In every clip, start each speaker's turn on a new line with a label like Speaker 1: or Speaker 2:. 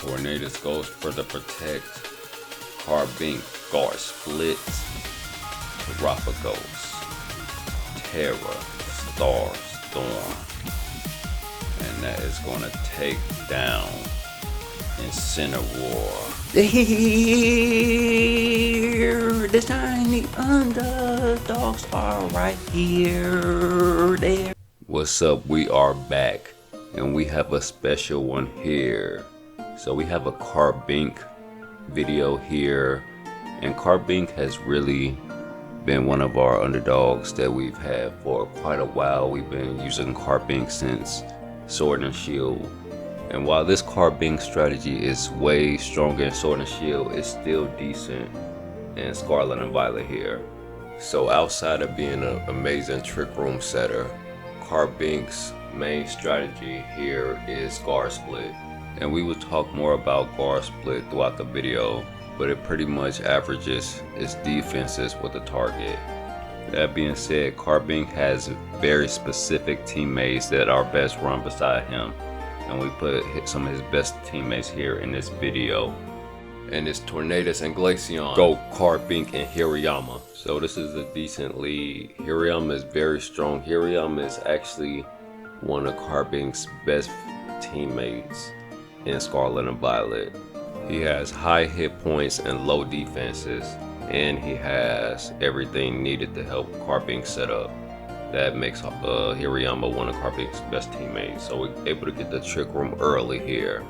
Speaker 1: Tornadoes goes for the protect. Carbink, guard split. Galapagos, Terra, Star, Storm. And that is gonna take down Incineroar.
Speaker 2: Here, the Shiny Underdogs are right here. There.
Speaker 1: What's up? We are back, and we have a special one here. So we have a Carbink video here, and Carbink has really been one of our underdogs that we've had for quite a while. We've been using Carbink since Sword and Shield. And while this Carbink strategy is way stronger in Sword and Shield, it's still decent in Scarlet and Violet here. So outside of being an amazing trick room setter, Carbink's main strategy here is guard split. And we will talk more about guard split throughout the video, but it pretty much averages its defenses with the target. That being said, Carbink has very specific teammates that are best run beside him, and we put some of his best teammates here in this video. And it's Tornadoes and Glaceon. Go Carbink and Hariyama. So this is a decent lead. Hariyama is very strong. Hariyama is actually one of Carbink's best teammates in Scarlet and Violet. He has high hit points and low defenses, and he has everything needed to help Carbink set up. That makes Hariyama one of Carbink's best teammates. So we're able to get the trick room early here,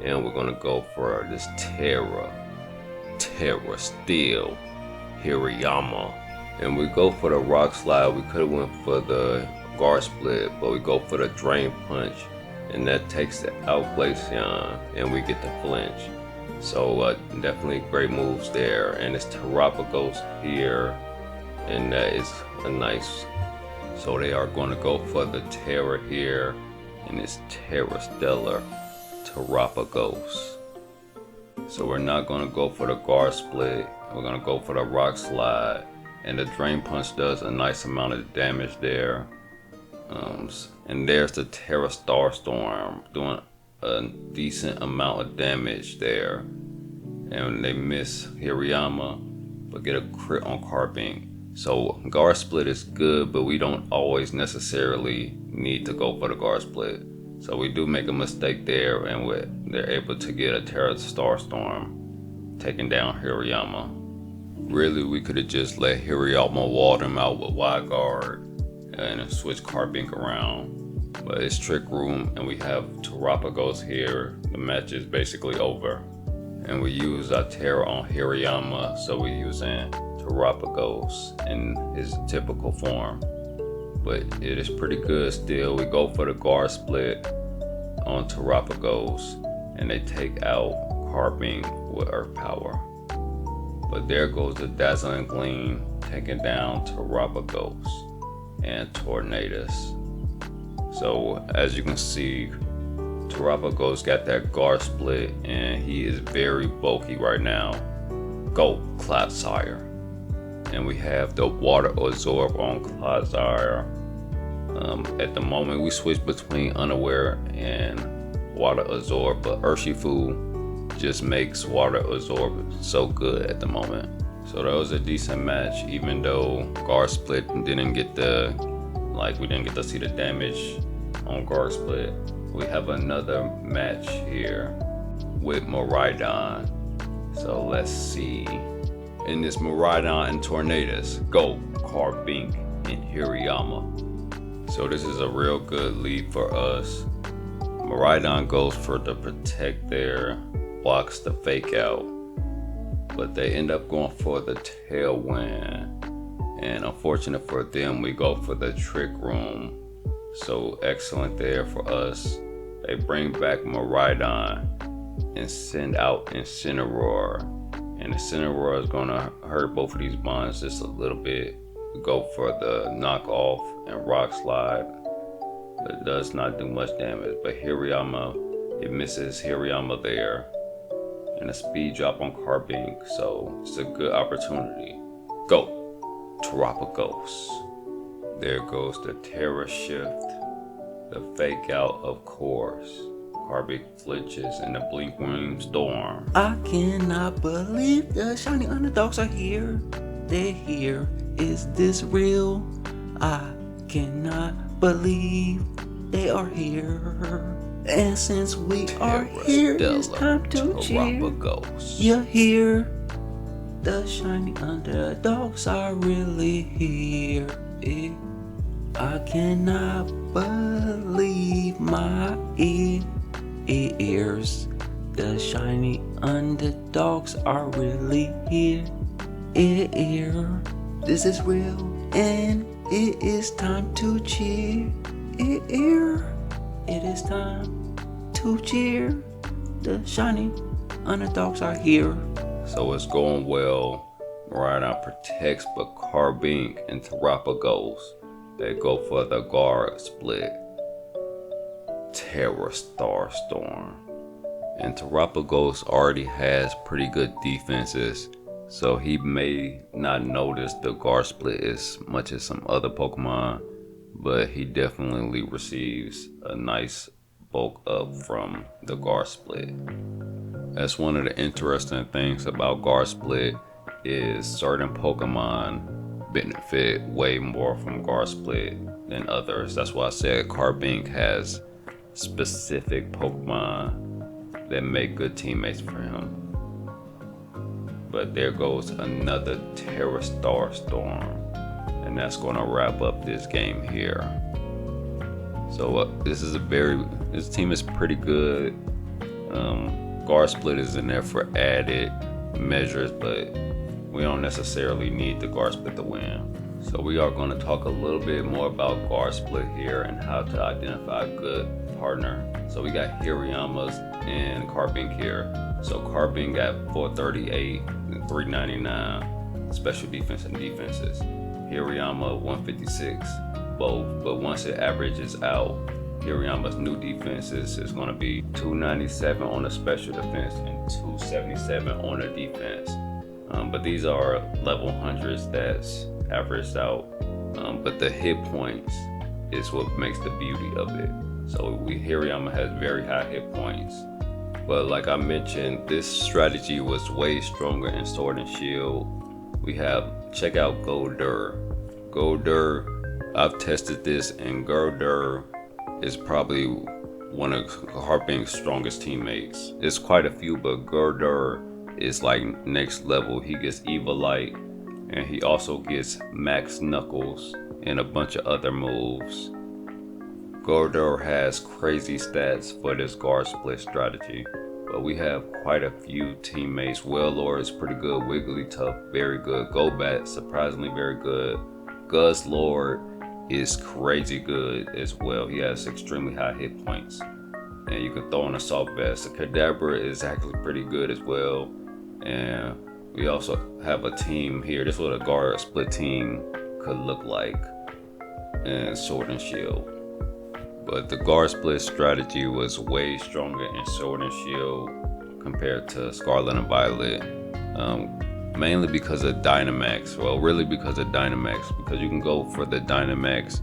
Speaker 1: and we're gonna go for this Terra Steel Hariyama, and we go for the Rock Slide. We could have went for the guard split, but we go for the Drain Punch, and that takes out Glaceon, and we get the flinch. So definitely great moves there. And it's Galapagos here, and that is a nice. So they are going to go for the Terra here, and it's Terra Stellar Galapagos. So we're not going to go for the guard split. We're going to go for the Rock Slide, and the Drain Punch does a nice amount of damage there. And there's the Terra Starstorm doing a decent amount of damage there, and they miss Hariyama but get a crit on Carbink. So guard split is good, but we don't always necessarily need to go for the guard split. So we do make a mistake there, and they're able to get a Terra Starstorm taking down Hariyama. Really, we could have just let Hariyama wall them out with wide guard and switch Carbink around. But it's trick room, and we have Galapagos here. The match is basically over, and we use our Terra on Hariyama, so we're using Galapagos in his typical form. But it is pretty good still. We go for the guard split on Galapagos, and they take out Carbink with Earth Power. But there goes the Dazzling Gleam, taking down Galapagos and Tornadoes. So as you can see, Galapagos got that guard split, and he is very bulky right now. Go Clodsire. And we have the Water Absorb on Clodsire. At the moment we switch between Unaware and Water Absorb, but Urshifu just makes Water Absorb so good at the moment. So that was a decent match, even though guard split didn't get we didn't get to see the damage on guard split. We have another match here with Miraidon. So let's see. In this Miraidon and Tornadoes, go Carbink and Hariyama. So this is a real good lead for us. Miraidon goes for the protect there, blocks the fake out, but they end up going for the Tailwind. And unfortunate for them, we go for the Trick Room. So excellent there for us. They bring back Miraidon and send out Incineroar. And Incineroar is gonna hurt both of these bonds just a little bit. We go for the knockoff and Rock Slide, but it does not do much damage. But Hariyama, it misses Hariyama there. And a speed drop on Carbink, so it's a good opportunity. Go Galapagos. There goes the Terra Shift, the fake out, of course. Carbink flinches in the blink wing storm.
Speaker 2: I cannot believe the shiny underdogs are here. They're here. Is this real? I cannot believe they are here. And since we are here, it's time to cheer. You're here. The shiny underdogs are really here. I cannot believe my ears. The shiny underdogs are really here. This is real, and it is time to cheer. It is time to cheer. The shiny underdogs are here.
Speaker 1: So it's going well. Miraidon protects, but Carbink and Terrapagos, they go for the guard split. Terra Starstorm. And Terrapagos already has pretty good defenses, so he may not notice the guard split as much as some other Pokemon, but he definitely receives a nice bulk up from the guard split. That's one of the interesting things about guard split is certain Pokemon benefit way more from guard split than others. That's why I said Carbink has specific Pokemon that make good teammates for him. But there goes another Terra Starstorm, and that's going to wrap up this game here. So this team is pretty good. Guard split is in there for added measures, but we don't necessarily need the guard split to win. So we are going to talk a little bit more about guard split here and how to identify a good partner. So we got Hariyamas and Carbink here. So Carbink got 438 and 399 special defense and defenses. Hariyama 156 both, but once it averages out, Hariyama's new defenses is going to be 297 on the special defense and 277 on the defense. But these are level hundreds that's averaged out. But the hit points is what makes the beauty of it. So Hariyama has very high hit points. But like I mentioned, this strategy was way stronger in Sword and Shield. Check out Goldur. Goldur, I've tested this, and Goldur is probably one of Carbink's strongest teammates. There's quite a few, but Goldur is like next level. He gets Evilite, and he also gets Max Knuckles and a bunch of other moves. Goldur has crazy stats for this guard split strategy, but we have quite a few teammates. Wailord is pretty good, Wigglytuff very good, Golbat surprisingly very good, Guzzlord is crazy good as well. He has extremely high hit points, and you can throw in Assault Vest. The Kadabra is actually pretty good as well, and we also have a team here. This is what a guard split team could look like in Sword and Shield. But the guard split strategy was way stronger in Sword and Shield compared to Scarlet and Violet. Mainly because of Dynamax. Well, really because of Dynamax, because you can go for the Dynamax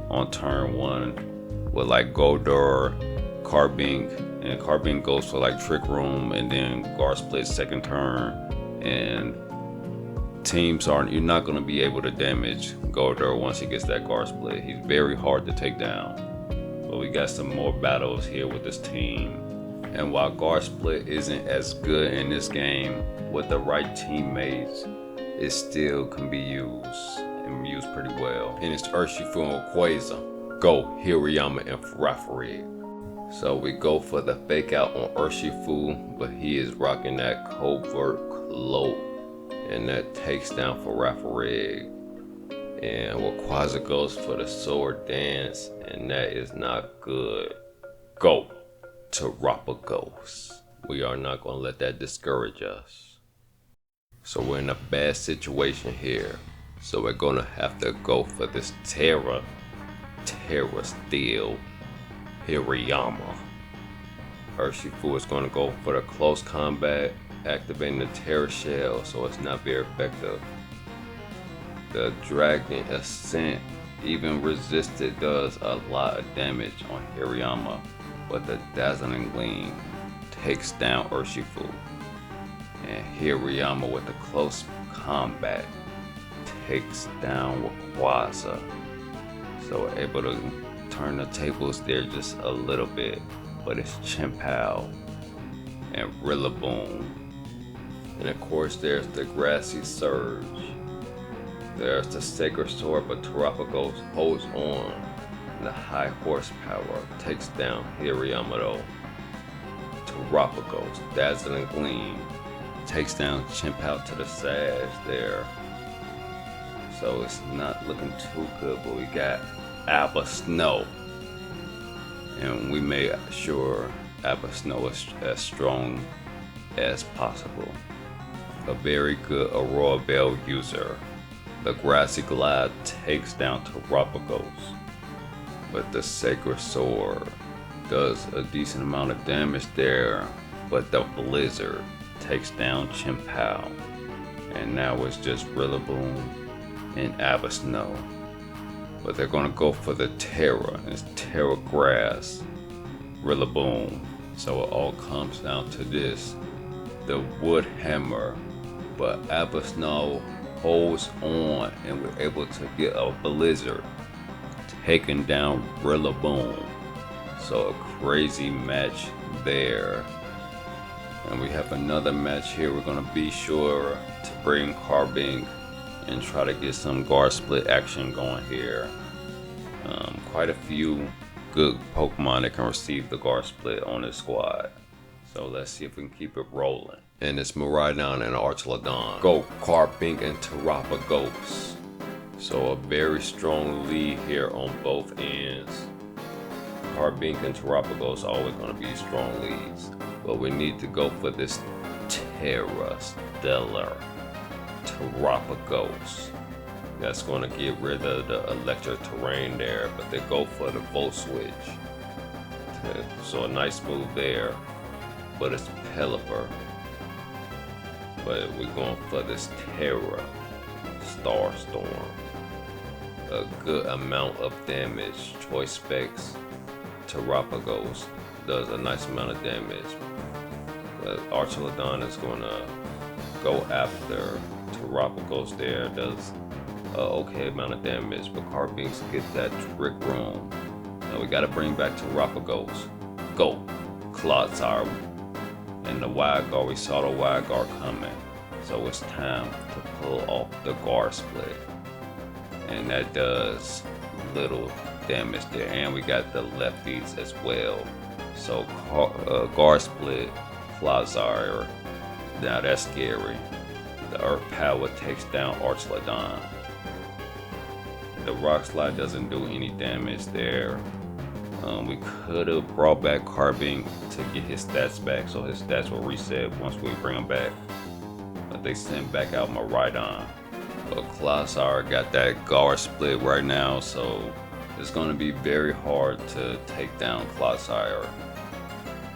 Speaker 1: on turn 1 with like Goldur, Carbink, and Carbink goes for like Trick Room, and then guard split second turn, and you're not going to be able to damage Goldur once he gets that guard split. He's very hard to take down. But we got some more battles here with this team. And while guard split isn't as good in this game, with the right teammates, it still can be used and used pretty well. And it's Urshifu and Quasar. Go Hariyama and Fallarbor. So we go for the fake out on Urshifu, but he is rocking that covert cloak, and that takes down Fallarbor. And Quasar goes for the sword dance, and that is not good. Go Terrapagos. We are not going to let that discourage us. So we're in a bad situation here. So we're going to have to go for this Terra Steel Hariyama. Urshifu is going to go for the close combat, activating the Terra Shell, so it's not very effective. The Dragon Ascent, even resisted, does a lot of damage on Hariyama. but the Dazzling Gleam takes down Archie. And Hariyama with the close combat takes down Waza. So we're able to turn the tables there just a little bit. But it's Chimpao and Rillaboom. And of course there's the Grassy Surge. There's the Sacred Sword, but Terapagos holds on. And the High Horsepower takes down Hariyama though. Terapagos, Dazzling Gleam takes down Chimpao to the Sash there. So it's not looking too good, but we got Abomasnow. And we made sure Abomasnow is as strong as possible. A very good Aurora Bell user. The Grassy Glide takes down Terapagos, but the Sacred Sword does a decent amount of damage there, but the Blizzard takes down Chimpao. And now it's just Rillaboom and Abomasnow. But they're gonna go for the Terra. It's Terra Grass, Rillaboom. So it all comes down to this. The Wood Hammer. But Abomasnow holds on and we're able to get a Blizzard taking down Rillaboom. So a crazy match there. And we have another match here. We're gonna be sure to bring Carbink and try to get some guard split action going here. Quite a few good Pokemon that can receive the guard split on this squad. So let's see if we can keep it rolling. And it's Miraidon and Archelon. Go Carbink and Terapagos. So a very strong lead here on both ends. Carbink and Terapagos are always going to be strong leads. But we need to go for this Terra Stellar Terapagos. That's going to get rid of the electric terrain there, but they go for the Volt Switch. So a nice move there, but it's Pelipper. But we're going for this Terra Starstorm. A good amount of damage. Choice Specs Terapagos does a nice amount of damage. But Archelon is going to go after Terapagos there. Does an okay amount of damage, but Carbink gets that Trick Room. Now we got to bring back Terapagos. Go Clodsire. And the Wild Guard, we saw the Wild Guard coming. So it's time to pull off the guard split. And that does little damage there. And we got the lefties as well. So guard split, Clodsire. Now that's scary. The Earth Power takes down Archelon. The Rock Slide doesn't do any damage there. We could have brought back Carbink to get his stats back, so his stats will reset once we bring him back. But they sent back out Miraidon. But Clodsire got that guard split right now, so it's going to be very hard to take down Clodsire.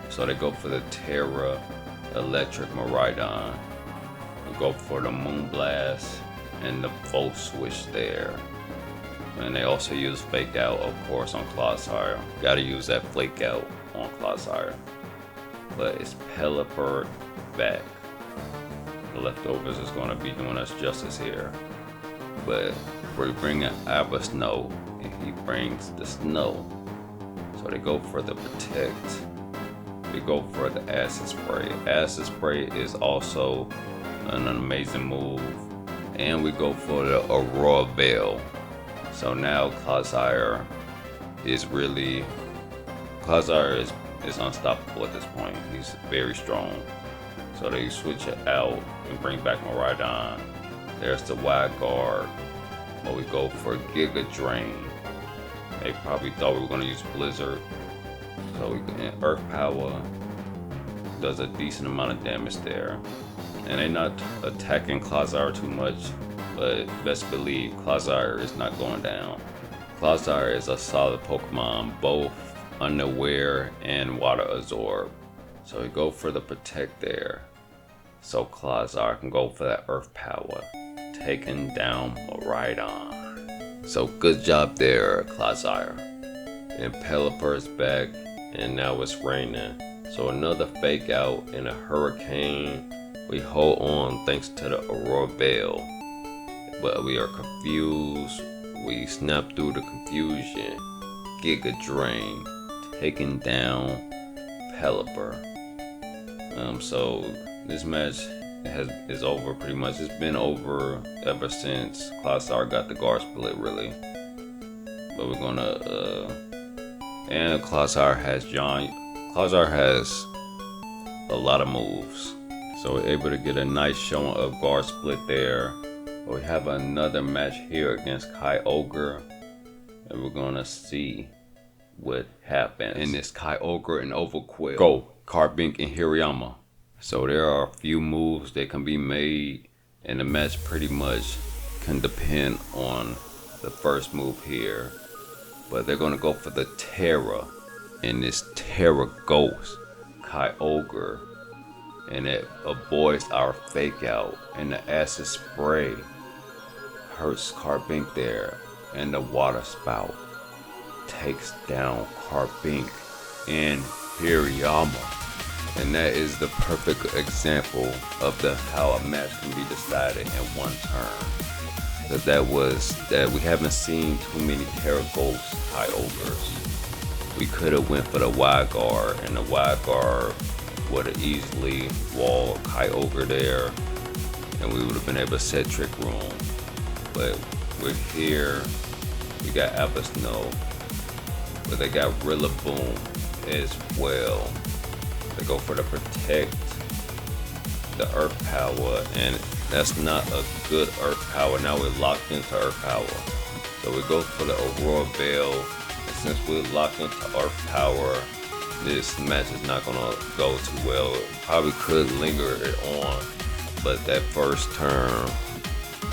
Speaker 1: So they go for the Terra Electric Miraidon. We go for the Moonblast and the Volt Switch there. And they also use Fake Out, of course, on Clodsire. Gotta use that Flake Out on Clodsire. But it's Pelipper back. The leftovers is going to be doing us justice here. But we bring in Abomasnow, and he brings the Snow. So they go for the Protect. We go for the Acid Spray. Acid Spray is also an amazing move. And we go for the Aurora Veil. So now Clodsire is unstoppable at this point. He's very strong. So they switch it out and bring back Miraidon. There's the Wild Guard. But we go for Giga Drain. They probably thought we were going to use Blizzard. So Earth Power does a decent amount of damage there. And they're not attacking Clodsire too much. But best believe Clodsire is not going down. Clodsire is a solid Pokemon, both Underwear and Water Absorb. So we go for the Protect there. So Clodsire can go for that Earth Power, taking down Miraidon. So good job there, Clodsire. And Pelipper is back. and now it's raining. So another fake out in a hurricane. We hold on thanks to the Aurora Bell, but we are confused. We snap through the confusion. Giga Drain, taking down Fallarbor. So this match is over pretty much. It's been over ever since Clodstar got the guard split, really. But we're gonna and Clodstar has a lot of moves, so we're able to get a nice showing of guard split there. But we have another match here against Kyogre, and we're gonna see what happens in this Kyogre and Overquill. Go Carbink and Hariyama. So there are a few moves that can be made, and the match pretty much can depend on the first move here. But they're gonna go for the Terra, and this Terra Ghost Kyogre, and it avoids our fake out, and the acid spray hurts Carbink there, and the water spout takes down Carbink and Hariyama. And that is the perfect example of how a match can be decided in one turn. Because that we haven't seen too many Terra Ghost Kyogres. We could have went for the wide guard, and the wide guard would have easily walled Kyogre there, and we would have been able to set Trick Room. But we're here, we got Abomasnow, but they got Rillaboom as well. They go for the Protect, the Earth Power, and that's not a good Earth Power. Now we're locked into Earth Power. So we go for the Aurora Bell, and since we're locked into Earth Power, this match is not gonna go too well. Probably could linger it on, but that first turn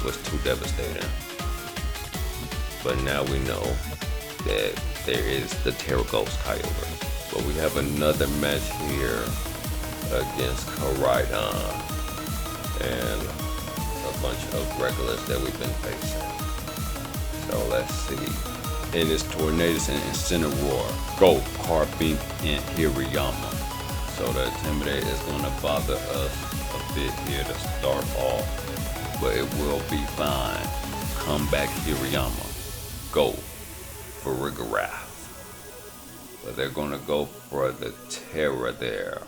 Speaker 1: was too devastating. But now we know that there is the Terra Ghost Kyogre. But we have another match here against Koraidon and a bunch of regulars that we've been facing. So let's see. And it's Tornadus and Incineroar. Go Carbink and Hariyama. So the Intimidate is going to bother us a bit here to start off, but it will be fine. Come back Hariyama. Go for Rigarath. But they're going to go for the Terra there,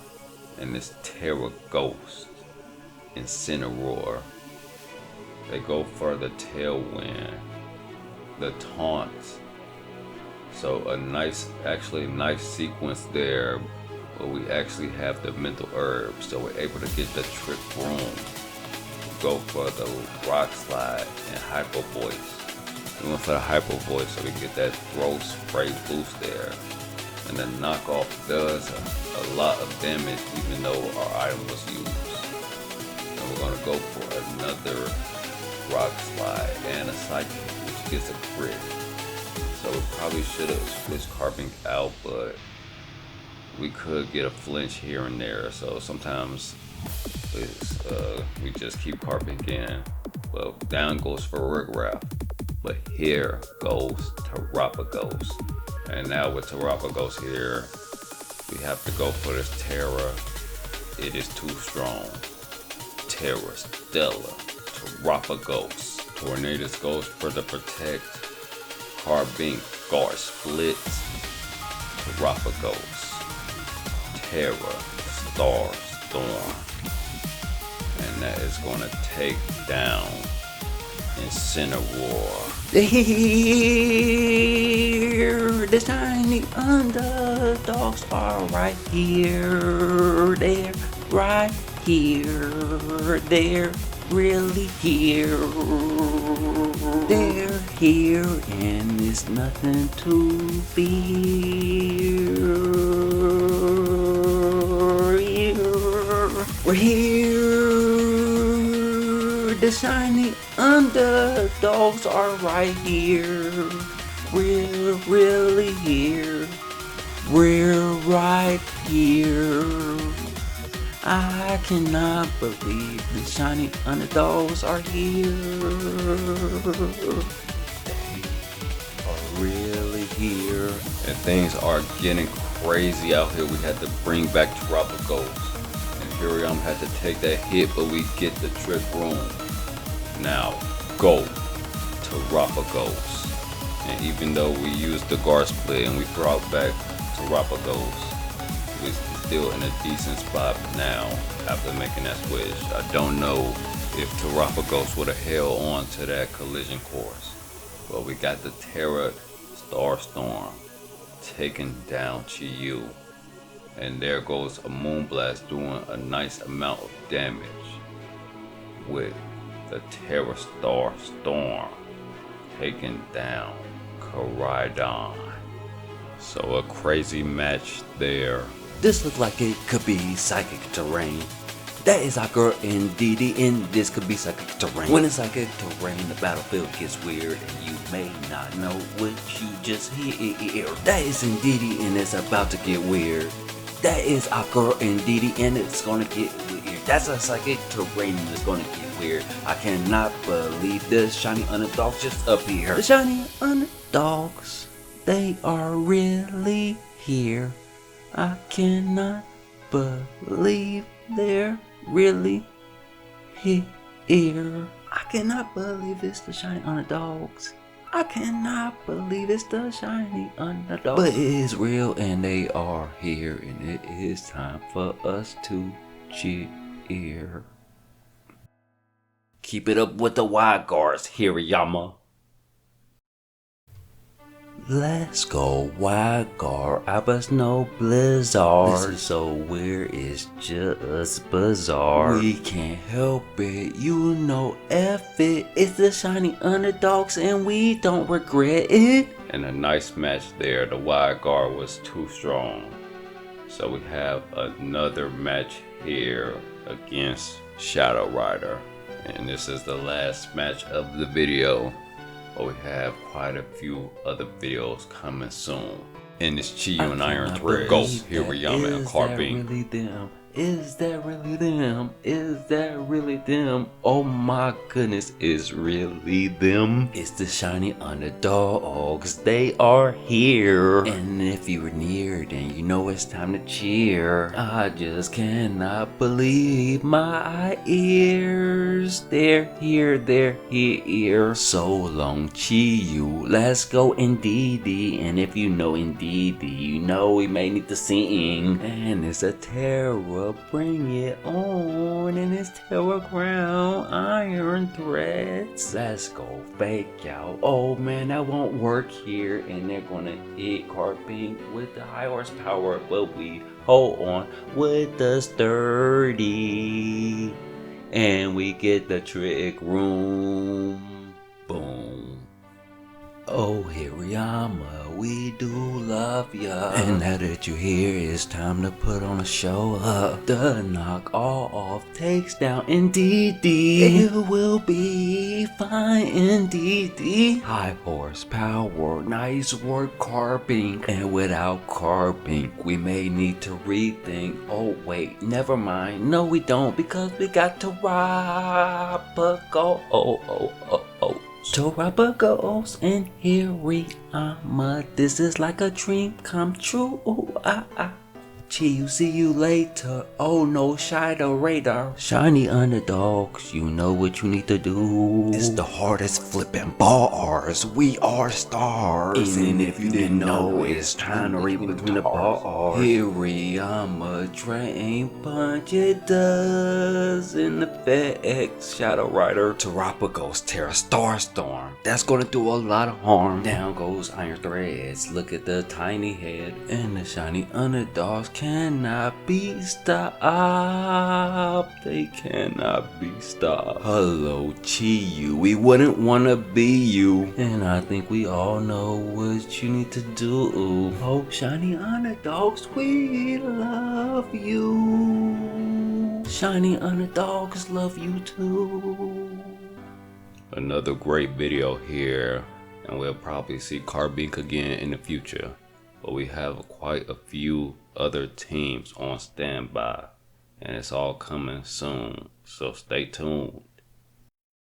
Speaker 1: and this Terra Ghost Incineroar. They go for the Tailwind, the Taunt. So a nice sequence there, but we actually have the Mental Herb, so we're able to get the Trick Room. Go for the Rock Slide and Hyper Voice. We went for the Hyper Voice so we get that Throw Spray boost there. And the knockoff does a lot of damage even though our item was used. And we're going to go for another Rock Slide and a Psychic, which gets a crit. So we probably should have switched Carbink out, but we could get a flinch here and there. So sometimes we just keep Carbink in. Well, down goes for Rigarath, but here goes Terrapagos. And now with Terrapagos here, we have to go for this Terra. It is too strong. Terra, Stella, Terrapagos. Tornadus goes for the Protect. Carbink, Guard Split. Terrapagos. Terra, Star, Storm. And that is going to take down Incineroar.
Speaker 2: Here, the shiny underdogs are right here. They're right here. They're really here. They're here, and it's nothing to fear. We're here. The shiny underdogs are right here. We're really here. We're right here. I cannot believe the shiny underdogs are here. They are really here. here.
Speaker 1: And things are getting crazy out here. We had to bring back Terapagos. And Hariyama had to take that hit, but we get the trick room. Now, go Terapagos. And even though we used the guard split and we brought back Terapagos, we're still in a decent spot now after making that switch. I don't know if Terapagos would have held on to that collision course. But we got the Terra Starstorm taking down Chiyu. And there goes a Moonblast doing a nice amount of damage with the Terra Starstorm taking down Koraidon. So a crazy match there.
Speaker 2: This looks like it could be psychic terrain. That is our girl Indeedee, and this could be psychic terrain. When it's psychic terrain, the battlefield gets weird, and you may not know what you just hear. That is Indeedee, and it's about to get weird. That is our girl Indeedee, and it's gonna get weird. That's a psychic terrain, and it's gonna get weird. I cannot believe this Shiny Underdogs just up here. The Shiny Underdogs, they are really here. I cannot believe they're really here. I cannot believe it's the Shiny Underdogs. I cannot believe it's the Shiny Underdogs. But it is real and they are here, and it is time for us to cheer. Keep it up with the wild guards, Hariyama. Let's go, wild guard, Abomasnow Blizzard. This is so weird, it's just bizarre. We can't help it, you know, F it. It's the Shiny Underdogs and we don't regret it.
Speaker 1: And a nice match there. The wild guard was too strong. So we have another match here against Shadow Rider. And this is the last match of the video. But we have quite a few other videos coming soon. And it's Chiyu and Iron Thread. Go Hariyama and Carbink.
Speaker 2: Is that really them? Is that really them? Oh my goodness, it's really them. It's the Shiny Underdogs. They are here. And if you were near, then you know it's time to cheer. I just cannot believe my ears. They're here, they're here. So long, Chiyu. Let's go Indeedee. And if you know Indeedee, you know we may need to sing. And it's a terror. Bring it on, and it's Terra Ground Iron Threads. Let's go fake out. Oh man, that won't work here, and they're gonna hit Carbink with the high horsepower, but we hold on with the sturdy, and we get the trick room. Boom. Oh, Hariyama, we do love ya. And now that you're here, it's time to put on a show up. The knock off takes down Indeedee. It will be fine, Indeedee. High horsepower, nice work, Carbink. And without Carbink, we may need to rethink. Oh wait, never mind. No, we don't, because we got to Terapagos. Terapagos and Hariyama, this is like a dream come true. Chiyu, see you later. Oh no, Shadow Radar. Shiny Underdogs, you know what you need to do. It's the hardest flipping bars. We are stars. Even if you didn't know, it's time to read between the bars. Hariyama, Drain Punch, it does in effect. Shadow Rider, Terapagos, Terra Starstorm. That's gonna do a lot of harm. Down goes Iron Threads. Look at the tiny head. And the Shiny Underdogs cannot be stopped. They cannot be stopped. Hello, Chiyu. We wouldn't want to be you. And I think we all know what you need to do. Oh, Shiny Underdogs, we love you. Shiny Underdogs love you too.
Speaker 1: Another great video here. And we'll probably see Carbink again in the future. But we have quite a few other teams on standby, and it's all coming soon, so stay tuned.